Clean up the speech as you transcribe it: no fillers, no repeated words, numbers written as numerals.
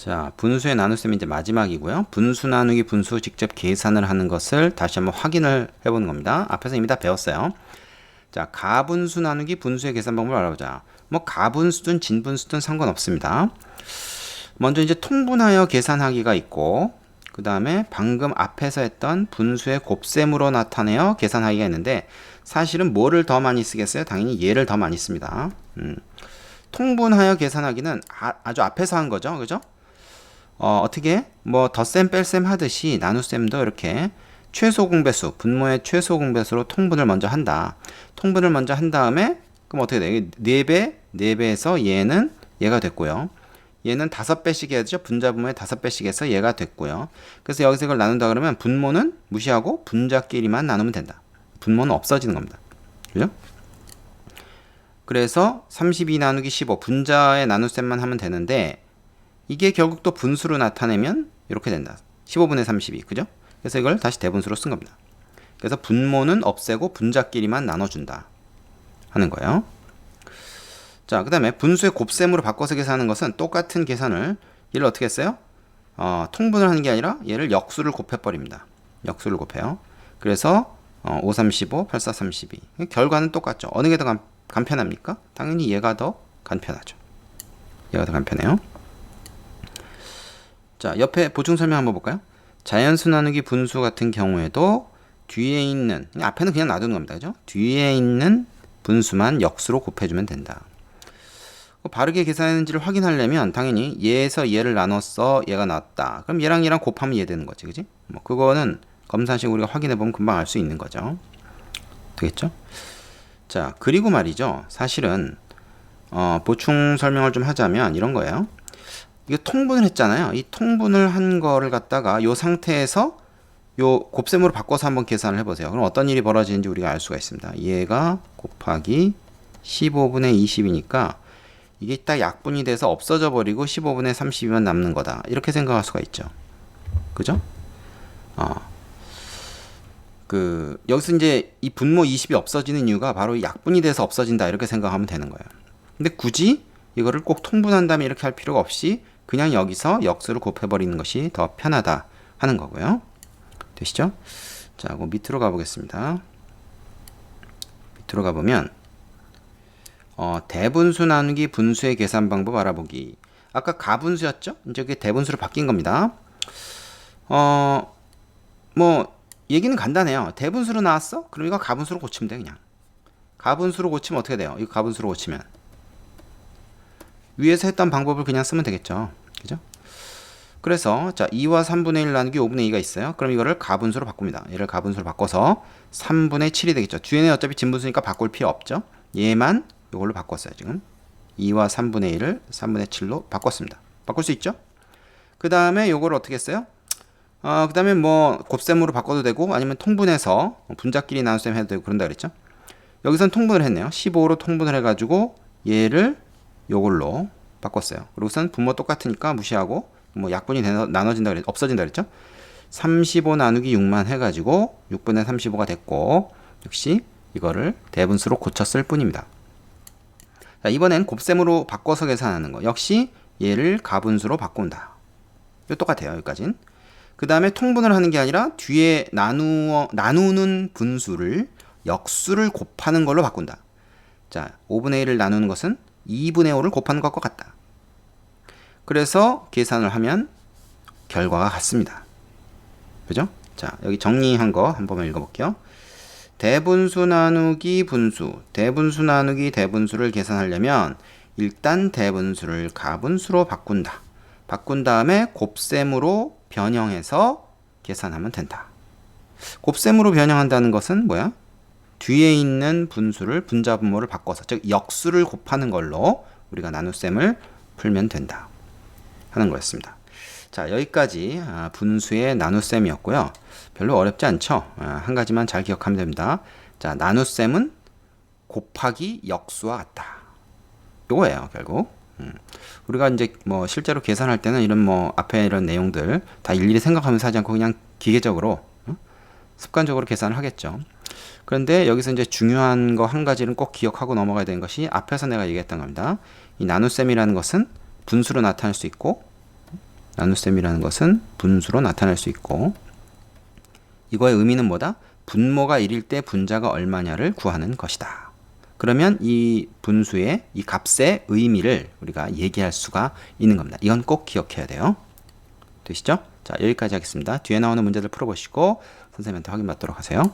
자, 분수의 나눗셈이 이제 마지막이고요. 분수 나누기 분수 직접 계산을 하는 것을 다시 한번 확인을 해보는 겁니다. 앞에서 이미 다 배웠어요. 자, 가분수 나누기 분수의 계산 방법을 알아보자. 뭐 가분수든 진분수든 상관없습니다. 먼저 이제 통분하여 계산하기가 있고, 그 다음에 방금 앞에서 했던 분수의 곱셈으로 나타내어 계산하기가 있는데, 사실은 뭐를 더 많이 쓰겠어요? 당연히 얘를 더 많이 씁니다. 통분하여 계산하기는 아주 앞에서 한 거죠. 그죠? 어떻게 뭐 덧셈 뺄셈 하듯이 나눗셈도 이렇게 최소 공배수, 분모의 최소 공배수로 통분을 먼저 한다. 통분을 먼저 한 다음에 그럼 어떻게 돼? 4배, 4배에서 얘는 얘가 됐고요. 얘는 5배씩 해야 되죠. 분자분모의 5배씩 해서 얘가 됐고요. 그래서 여기서 이걸 나눈다 그러면 분모는 무시하고 분자끼리만 나누면 된다. 분모는 없어지는 겁니다. 그죠? 그래서 32 나누기 15 분자의 나눗셈만 하면 되는데 이게 결국 또 분수로 나타내면 이렇게 된다. 15분의 32. 그죠? 그래서 이걸 다시 대분수로 쓴 겁니다. 그래서 분모는 없애고 분자끼리만 나눠준다 하는 거예요. 자, 그 다음에 분수의 곱셈으로 바꿔서 계산하는 것은 똑같은 계산을 얘를 어떻게 했어요? 통분을 하는 게 아니라 얘를 역수를 곱해버립니다. 역수를 곱해요. 그래서 5, 3, 15, 8, 4, 32. 결과는 똑같죠. 어느 게 더 간편합니까? 당연히 얘가 더 간편하죠. 얘가 더 간편해요. 자, 옆에 보충 설명 한번 볼까요? 자연수 나누기 분수 같은 경우에도 뒤에 있는, 앞에는 그냥 놔두는 겁니다. 그죠? 뒤에 있는 분수만 역수로 곱해주면 된다. 바르게 계산했는지를 확인하려면 당연히 얘에서 얘를 나눴어, 얘가 나왔다. 그럼 얘랑 얘랑 곱하면 얘 되는 거지. 그지? 뭐 그거는 검사식 우리가 확인해보면 금방 알 수 있는 거죠. 되겠죠? 자, 그리고 말이죠. 사실은 보충 설명을 좀 하자면 이런 거예요. 이거 통분을 했잖아요. 이 통분을 한 거를 갖다가 요 상태에서 요 곱셈으로 바꿔서 한번 계산을 해보세요. 그럼 어떤 일이 벌어지는지 우리가 알 수가 있습니다. 얘가 곱하기 15분의 20이니까 이게 딱 약분이 돼서 없어져 버리고 15분의 30이면 남는 거다. 이렇게 생각할 수가 있죠. 그죠? 여기서 이제 이 분모 20이 없어지는 이유가 바로 약분이 돼서 없어진다. 이렇게 생각하면 되는 거예요. 근데 굳이 이거를 꼭 통분한 다음에 이렇게 할 필요가 없이 그냥 여기서 역수를 곱해버리는 것이 더 편하다 하는 거고요. 되시죠? 자, 그 밑으로 가보겠습니다. 밑으로 가보면 대분수 나누기 분수의 계산 방법 알아보기. 아까 가분수였죠? 이제 그게 대분수로 바뀐 겁니다. 뭐 얘기는 간단해요. 대분수로 나왔어? 그럼 이거 가분수로 고치면 돼. 그냥 가분수로 고치면 어떻게 돼요? 이거 가분수로 고치면 위에서 했던 방법을 그냥 쓰면 되겠죠. 그죠? 그래서 자, 2와 3분의 1 나누기 5분의 2가 있어요. 그럼 이거를 가분수로 바꿉니다. 얘를 가분수로 바꿔서 3분의 7이 되겠죠. 뒤에는 어차피 진분수니까 바꿀 필요 없죠. 얘만 이걸로 바꿨어요. 지금 2와 3분의 1을 3분의 7로 바꿨습니다. 바꿀 수 있죠? 그 다음에 요걸 어떻게 했어요? 그 다음에 뭐 곱셈으로 바꿔도 되고 아니면 통분해서 분자끼리 나눗셈 해도 되고 그런다 그랬죠? 여기선 통분을 했네요. 15로 통분을 해가지고 얘를 요걸로 바꿨어요. 그리고선 분모 똑같으니까 무시하고 뭐 약분이 나눠진다 그랬, 없어진다 그랬죠? 35 나누기 6만 해가지고 6분의 35가 됐고 역시 이거를 대분수로 고쳤을 뿐입니다. 자, 이번엔 곱셈으로 바꿔서 계산하는 거 역시 얘를 가분수로 바꾼다. 이거 똑같아요. 여기까진. 그 다음에 통분을 하는 게 아니라 뒤에 나누는 분수를 역수를 곱하는 걸로 바꾼다. 자, 5분의 1을 나누는 것은 2분의 5를 곱하는 것과 같다. 그래서 계산을 하면 결과가 같습니다. 그죠? 자, 여기 정리한 거 한번 읽어볼게요. 대분수 나누기 분수, 대분수 나누기 대분수를 계산하려면 일단 대분수를 가분수로 바꾼다. 바꾼 다음에 곱셈으로 변형해서 계산하면 된다. 곱셈으로 변형한다는 것은 뭐야? 뒤에 있는 분수를 분자분모를 바꿔서 즉 역수를 곱하는 걸로 우리가 나눗셈을 풀면 된다 하는 거였습니다. 자, 여기까지 분수의 나눗셈이었고요. 별로 어렵지 않죠? 한 가지만 잘 기억하면 됩니다. 자, 나눗셈은 곱하기 역수와 같다. 요거예요, 결국. 우리가 이제 뭐 실제로 계산할 때는 이런 뭐 앞에 이런 내용들 다 일일이 생각하면서 하지 않고 그냥 기계적으로 습관적으로 계산을 하겠죠. 그런데 여기서 이제 중요한 거 한 가지는 꼭 기억하고 넘어가야 되는 것이 앞에서 내가 얘기했던 겁니다. 이 나눗셈이라는 것은 분수로 나타날 수 있고 나눗셈이라는 것은 분수로 나타날 수 있고 이거의 의미는 뭐다? 분모가 1일 때 분자가 얼마냐를 구하는 것이다. 그러면 이 분수의 이 값의 의미를 우리가 얘기할 수가 있는 겁니다. 이건 꼭 기억해야 돼요. 되시죠? 자, 여기까지 하겠습니다. 뒤에 나오는 문제들 풀어보시고 선생님한테 확인받도록 하세요.